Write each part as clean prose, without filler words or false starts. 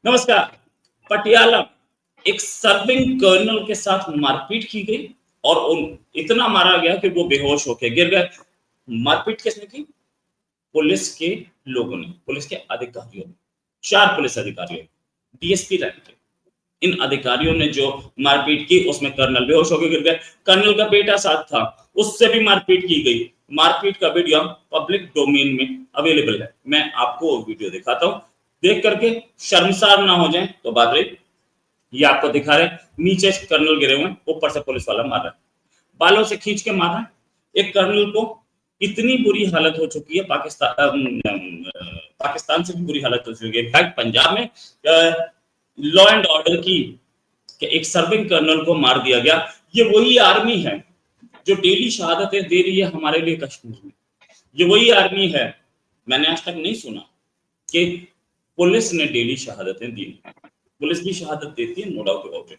नमस्कार। पटियाला एक serving colonel के साथ मारपीट की गई और इतना मारा गया कि वो बेहोश होकर गिर गए। मारपीट किसने की? पुलिस के लोगों ने, पुलिस के अधिकारियों ने। 4 पुलिस अधिकारियों, डीएसपी रैंक के इन अधिकारियों ने जो मारपीट की उसमें कर्नल बेहोश होकर गिर गए। कर्नल का बेटा साथ था, उससे भी मारपीट की गई। मारपीट का वीडियो पब्लिक डोमेन में अवेलेबल है। मैं आपको वो वीडियो दिखाता हूं, देख करके शर्मसार ना हो जाए तो बात रही। ये आपको दिखा रहे, नीचे कर्नल गिरे हुए, ऊपर से पुलिस वाला मार रहा है, बालों से खींच के मार रहा है। एक कर्नल को इतनी बुरी हालत हो चुकी है, पाकिस्तान से भी बुरी हालत हो चुकी है। इनफैक्ट पंजाब में लॉ एंड ऑर्डर की कि एक सर्विंग कर्नल को मार दिया गया। ये वही आर्मी है जो डेली शहादतें दे रही है हमारे लिए कश्मीर में। ये वही आर्मी है, मैंने आज तक नहीं सुना कि पुलिस ने डेली शहादतें दी। पुलिस भी शहादत देती है, नो डाउट अबाउट इट,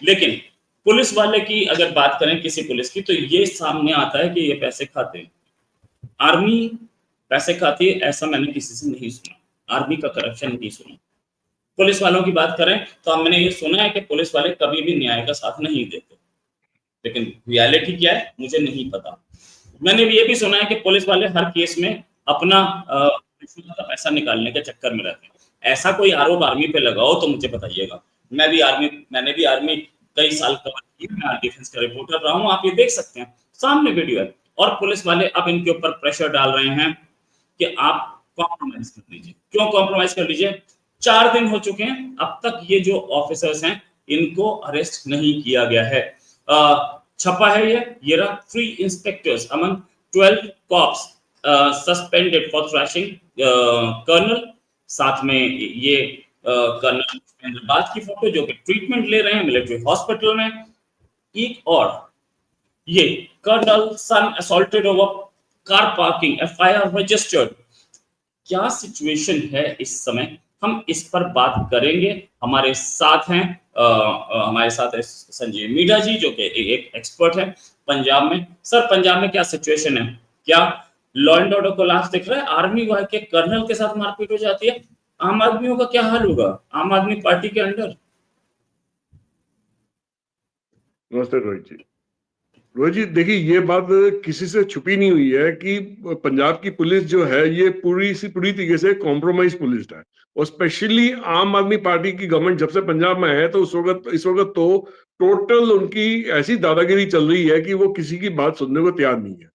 लेकिन पुलिस वाले की अगर बात करें किसी पुलिस की, तो ये सामने आता है कि ये पैसे खाते हैं। आर्मी पैसे खाती है ऐसा मैंने किसी से नहीं सुना, आर्मी का करप्शन नहीं सुना। पुलिस वालों की बात करें तो मैंने ये सुना है कि पुलिस वाले कभी भी न्याय का साथ नहीं देते, लेकिन रियलिटी क्या है मुझे नहीं पता। मैंने ये भी सुना है कि पुलिस वाले हर केस में अपना रिश्वत का पैसा निकालने के चक्कर में रहते हैं। ऐसा कोई आरोप आर्मी पे लगाओ तो मुझे बताइएगा। मैंने भी आर्मी कई साल कवर की, मैं डिफेंस का रिपोर्टर रहा हूं, आप ये देख सकते हैं, सामने वीडियो है। और पुलिस वाले अब इनके ऊपर प्रेशर डाल रहे हैं कि आप कॉम्प्रोमाइज कर लीजिए। क्यों कॉम्प्रोमाइज कर लीजिए? 4 दिन हो चुके हैं, अब तक ये जो ऑफिसर्स हैं इनको अरेस्ट नहीं किया गया है। छपा है ये रहा, 3 inspectors among 12 cops suspended for thrashing colonel. साथ में ये कर्नल बाद की फोटो जो कि ट्रीटमेंट ले रहे हैं मिलिट्री हॉस्पिटल में। एक और ये colonel son assaulted over car parking, FIR registered. क्या सिचुएशन है इस समय, हम इस पर बात करेंगे। हमारे साथ हैं हमारे साथ है संजय मीडा जी जो कि एक एक्सपर्ट है पंजाब में। सर, पंजाब में क्या सिचुएशन है? क्या लॉ एंड ऑर्डर को लास्ट दिख रहा है? आर्मी के कर्नल के साथ मारपीट हो जाती है, आम आदमियों का क्या हाल होगा, आम आदमी पार्टी के अंडर? नमस्ते रोहित जी। रोहित जी देखिए, ये बात किसी से छुपी नहीं हुई है कि पंजाब की पुलिस जो है ये पूरी तरीके से कॉम्प्रोमाइज पुलिस है। और स्पेशली आम आदमी पार्टी की गवर्नमेंट जब से पंजाब में है तो इस वक्त तो टोटल उनकी ऐसी दादागिरी चल रही है कि वो किसी की बात सुनने को तैयार नहीं है।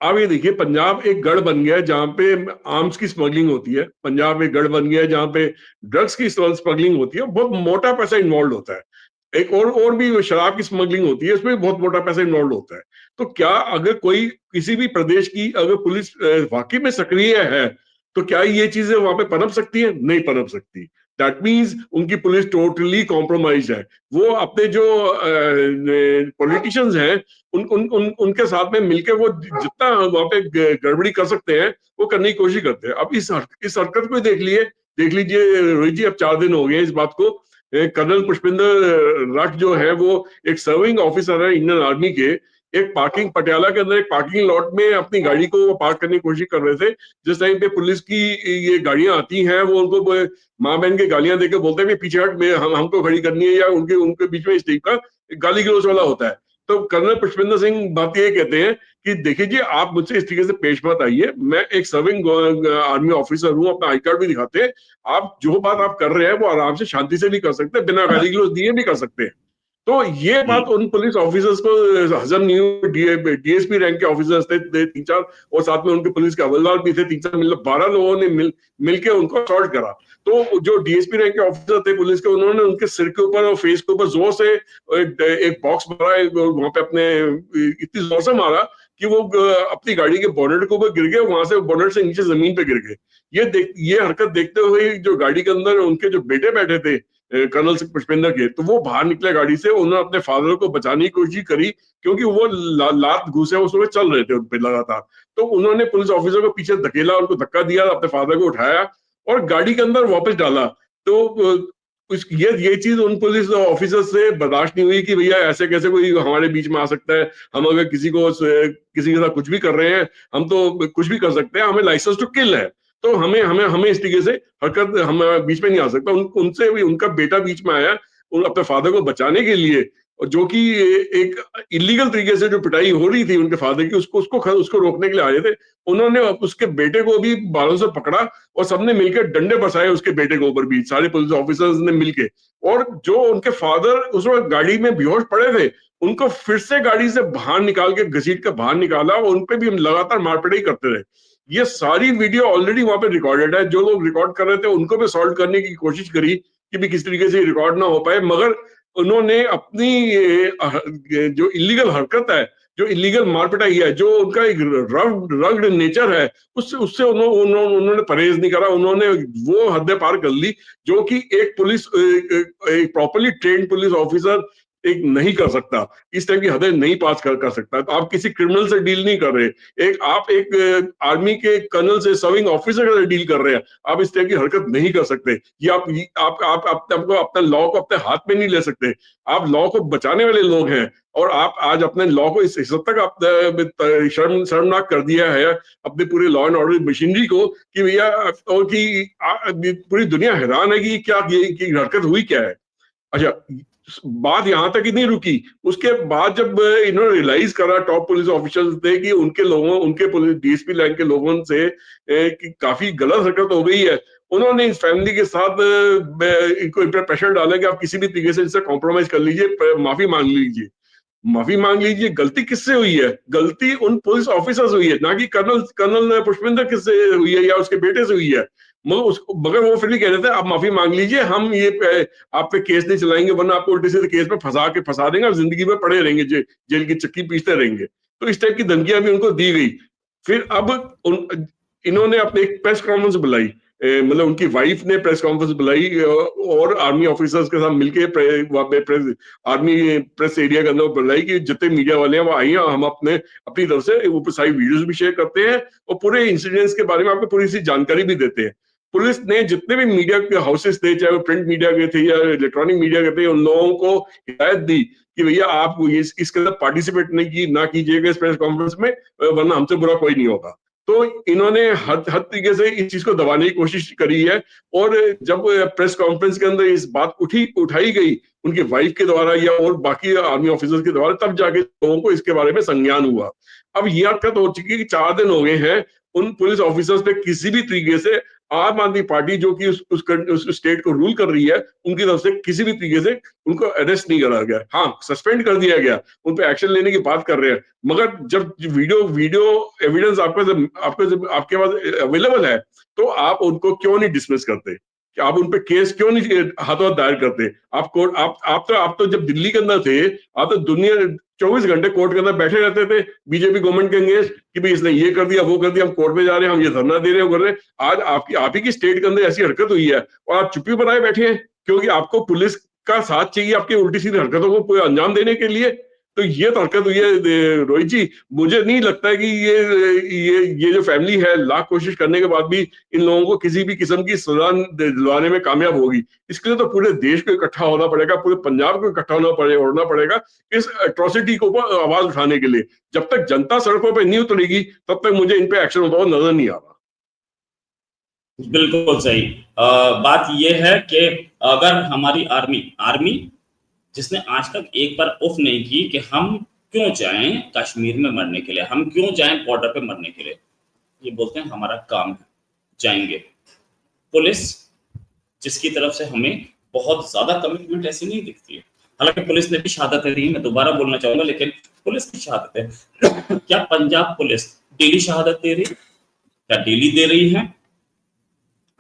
अब ये देखिए, पंजाब एक गढ़ बन गया है जहां पे आर्म्स की स्मगलिंग होती है। पंजाब एक गढ़ बन गया है जहां पे ड्रग्स की स्मगलिंग होती है, बहुत मोटा पैसा इन्वॉल्व होता है। एक और भी शराब की स्मगलिंग होती है, इसमें भी बहुत मोटा पैसा इन्वॉल्व होता है। तो क्या अगर कोई किसी भी प्रदेश की अगर पुलिस वाकई में सक्रिय है तो क्या ये चीजें वहां पे पनप सकती है? नहीं पनप सकती। दैट मीन्स उनकी पुलिस टोटली कॉम्प्रोमाइज है। वो अपने जो पॉलिटिशियंस हैं उनके साथ में मिलकर वो जितना वहां पे गड़बड़ी कर सकते हैं वो करने की कोशिश करते हैं। अब इस हरकत को देख लीजिए रोहित जी, अब 4 दिन हो गए इस बात को। कर्नल पुष्पिंदर रख जो है वो एक सर्विंग ऑफिसर है इंडियन आर्मी के। एक पटियाला के अंदर एक पार्किंग लॉट में अपनी गाड़ी को वो पार्क करने की कोशिश कर रहे थे। जिस टाइम पे पुलिस की ये गाड़ियां आती हैं वो उनको माँ बहन की गालियां देकर बोलते हैं पीछे हट, हमको खड़ी करनी है, या उनके उनके बीच में इस टाइप का गाली गलौज वाला होता है। तो कर्नल पुष्पिंदर सिंह बात ये कहते हैं कि देखिए जी, आप मुझसे इस तरीके से पेश मत आइए, मैं एक सर्विंग आर्मी ऑफिसर हूँ, अपना आई कार्ड भी दिखाते हैं। आप जो बात आप कर रहे हैं वो आराम से शांति से भी कर सकते हैं, बिना गाली गलौज दिए भी कर सकते हैं। तो ये बात उन पुलिस ऑफिसर्स को हजम नहीं हुई। डीएसपी रैंक के ऑफिसर्स थे 3-4, और साथ में उनके पुलिस के हवलदार भी थे 3-4, मतलब 12 लोगों ने मिलकर उनको असॉल्ट करा। तो जो डीएसपी रैंक के ऑफिसर थे पुलिस के, उन्होंने उनके सिर के ऊपर और फेस के ऊपर जोर से एक बॉक्स मारा, वहां पे अपने इतनी जोर से मारा कि वो अपनी गाड़ी के बोनेट के ऊपर गिर गए, वहां से बोनेट से नीचे जमीन पे गिर गए। ये हरकत देखते हुए जो गाड़ी के अंदर उनके जो बेटे बैठे थे कर्नल सिंह पुष्पिंदर के, तो वो बाहर निकले गाड़ी से। उन्होंने अपने फादर को बचाने की कोशिश करी क्योंकि वो लात घूसे उस वक्त चल रहे थे उन पे लगातार। तो उन्होंने पुलिस ऑफिसर को पीछे धकेला, उनको धक्का दिया, अपने फादर को उठाया और गाड़ी के अंदर वापस डाला। तो ये चीज उन पुलिस ऑफिसर से बर्दाश्त नहीं हुई कि भैया ऐसे कैसे कोई हमारे बीच में आ सकता है। हम अगर किसी के साथ कुछ भी कर रहे हैं, हम तो कुछ भी कर सकते हैं, हमें लाइसेंस टू किल है। तो हमें हमें हमें इस तरीके से हरकत हम बीच में नहीं आ सकता। उनसे भी उनका बेटा बीच में आया अपने फादर को बचाने के लिए, और जो कि एक इलीगल तरीके से जो पिटाई हो रही थी उनके फादर की, उसको रोकने के लिए आए थे। उन्होंने उसके बेटे को भी बालों से पकड़ा और सबने मिलकर डंडे बरसाए उसके बेटे के ऊपर भी, सारे पुलिस ऑफिसर्स ने मिलके। और जो उनके फादर उस वक्त गाड़ी में बेहोश पड़े थे, उनको फिर से गाड़ी से बाहर निकाल के घसीट कर बाहर निकाला, और उनपे भी हम लगातार मारपीटाई करते रहे। ये सारी वीडियो ऑलरेडी वहां पे रिकॉर्डेड है। जो लोग रिकॉर्ड कर रहे थे उनको भी सॉल्व करने की कोशिश करी कि भी किस तरीके से रिकॉर्ड ना हो पाए, मगर उन्होंने अपनी जो इलीगल हरकत है, जो इलीगल मारपिटाई है, जो उनका एक रग्ड नेचर है, उससे उन्होंने परहेज नहीं करा। उन्होंने वो हदें पार कर ली जो कि एक प्रॉपर्ली ट्रेन्ड पुलिस ऑफिसर एक नहीं कर सकता। इस टाइप की हदें नहीं पास कर सकता। तो आप किसी क्रिमिनल से डील नहीं कर रहे, आप एक आर्मी के कर्नल से, सर्विंग ऑफिसर से डील कर रहे हैं। आप इस टाइप की हरकत नहीं कर सकते। ये आप आपको अपने लॉ को अपने हाथ में नहीं ले सकते। आप लॉ को बचाने वाले लोग हैं, और आप आज अपने लॉ को इस हद तक आप शर्मनाक कर दिया है अपने पूरे लॉ एंड ऑर्डर मशीनरी को, कि भैया, और कि पूरी दुनिया हैरान है कि क्या ये हरकत हुई क्या है। अच्छा, बात यहां तक ही नहीं रुकी। उसके बाद जब इन्होंने रियलाइज करा, टॉप पुलिस ऑफिसर्स थे, कि उनके पुलिस डीएसपी लाइन के लोगों से कि काफी गलत हरकत हो गई है, उन्होंने इस फैमिली के साथ इनको इन पर प्रेशर डाला कि आप किसी भी तरीके से इनसे कॉम्प्रोमाइज कर लीजिए, माफी मांग लीजिए। माफी मांग लीजिए, गलती किससे हुई है? गलती उन पुलिस ऑफिसर से हुई है, ना कि कर्नल पुष्पिंदर किससे हुई है या उसके बेटे से हुई है। मगर वो फिर भी कह रहे थे आप माफी मांग लीजिए, हम आप पे केस नहीं चलाएंगे, वरना आपको उल्टे सीधे केस में फंसा देंगे, आप जिंदगी में पड़े रहेंगे, जेल की चक्की पीसते रहेंगे। तो इस टाइप की धमकियां भी उनको दी गई। फिर अब इन्होंने अपने एक प्रेस कॉन्फ्रेंस बुलाई, मतलब उनकी वाइफ ने प्रेस कॉन्फ्रेंस बुलाई, और आर्मी ऑफिसर्स के साथ मिलकर वहां पे आर्मी प्रेस एरिया के अंदर बुलाई कि जितने मीडिया वाले हैं वो आइए, हम अपनी तरफ से वो सारी वीडियोस भी शेयर करते हैं, और पूरे इंसिडेंट्स के बारे में आपको पूरी सी जानकारी भी देते हैं। पुलिस ने जितने भी मीडिया के हाउसेस थे, चाहे वो प्रिंट मीडिया के थे या इलेक्ट्रॉनिक मीडिया के थे, उन लोगों को हिदायत दी कि भैया आप इसके अंदर पार्टिसिपेट नहीं ना कीजिएगा इस प्रेस कॉन्फ्रेंस में, वरना हमसे बुरा कोई नहीं होगा। तो इन्होंने हर तरीके से इस चीज को दबाने की कोशिश करी है। और जब प्रेस कॉन्फ्रेंस के अंदर इस बात उठाई गई उनकी वाइफ के द्वारा या और बाकी आर्मी ऑफिसर्स के द्वारा, तब जाके लोगों को इसके बारे में संज्ञान हुआ। अब यह हरकत हो चुकी है कि 4 दिन हो गए हैं, उन पुलिस ऑफिसर्स पे किसी भी तरीके से आम आदमी पार्टी, जो कि उस स्टेट को रूल कर रही है, उनकी तरफ से किसी भी तरीके से उनको अरेस्ट नहीं करा गया। हाँ, सस्पेंड कर दिया गया, उन पे एक्शन लेने की बात कर रहे हैं, मगर जब वीडियो एविडेंस आपके पास अवेलेबल है, तो आप उनको क्यों नहीं डिसमिस करते? कि आप उन पे केस क्यों नहीं हाथों हाथ दायर करते? आप तो जब दिल्ली के अंदर थे, आप तो दुनिया 24 घंटे कोर्ट के अंदर बैठे रहते थे बीजेपी गवर्नमेंट के अंगेंस्ट, कि भाई इसने ये कर दिया, वो कर दिया, हम कोर्ट में जा रहे हैं, हम ये धरना दे रहे हैं, कर रहे हैं। आज आप ही की स्टेट के अंदर ऐसी हरकत हुई है और आप चुप्पी बनाए बैठे हैं, क्योंकि आपको पुलिस का साथ चाहिए आपकी उल्टी सीधी हरकतों को अंजाम देने के लिए। तो ये तो हरकत हुई है रोहित जी। मुझे नहीं लगता है कि ये जो फैमिली है, लाख कोशिश करने के बाद भी इन लोगों को किसी भी किस्म की सजा दिलवाने में कामयाब होगी। इसके लिए तो पूरे देश को इकट्ठा होना पड़ेगा, पूरे पंजाब को इकट्ठा होना पड़ेगा इस एट्रोसिटी को आवाज उठाने के लिए। जब तक जनता सड़कों पर नहीं उतरेगी, तब तक मुझे इन पे एक्शन होता हुआ नजर नहीं आ रहा। बिल्कुल सही। बात यह है कि अगर हमारी आर्मी जिसने आज तक एक बार उफ नहीं की कि हम क्यों जाएं कश्मीर में मरने के लिए, हम क्यों जाएं बॉर्डर पे मरने के लिए, ये बोलते हैं हमारा काम है, जाएंगे। पुलिस जिसकी तरफ से हमें बहुत ज्यादा कमिटमेंट ऐसी नहीं दिखती है, हालांकि पुलिस ने भी शहादतें दी, मैं दोबारा बोलना चाहूंगा, लेकिन पुलिस की शहादतें क्या पंजाब पुलिस डेली शहादत दे रही, क्या डेली दे रही है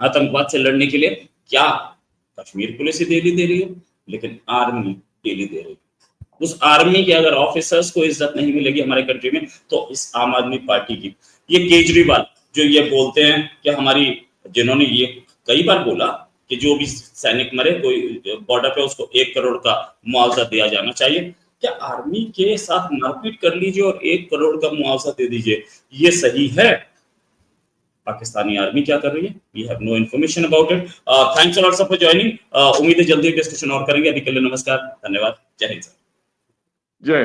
आतंकवाद से लड़ने के लिए? क्या कश्मीर पुलिस ही डेली दे रही है? लेकिन आर्मी डेली दे रही है। उस आर्मी के अगर ऑफिसर्स को इज्जत नहीं मिलेगी हमारे कंट्री में, तो इस आम आदमी पार्टी की, ये केजरीवाल जो ये बोलते हैं कि जिन्होंने ये कई बार बोला कि जो भी सैनिक मरे कोई बॉर्डर पे उसको 1 करोड़ का मुआवजा दिया जाना चाहिए, क्या आर्मी के साथ मारपीट कर लीजिए और 1 करोड़ का मुआवजा दे दीजिए, ये सही है? पाकिस्तानी आर्मी क्या कर रही है, we have no information about it. Thanks a lot for joining. उम्मीद है जल्दी डिस्कशन और करेंगे। अभी के लिए नमस्कार, धन्यवाद, जय हिंद। जय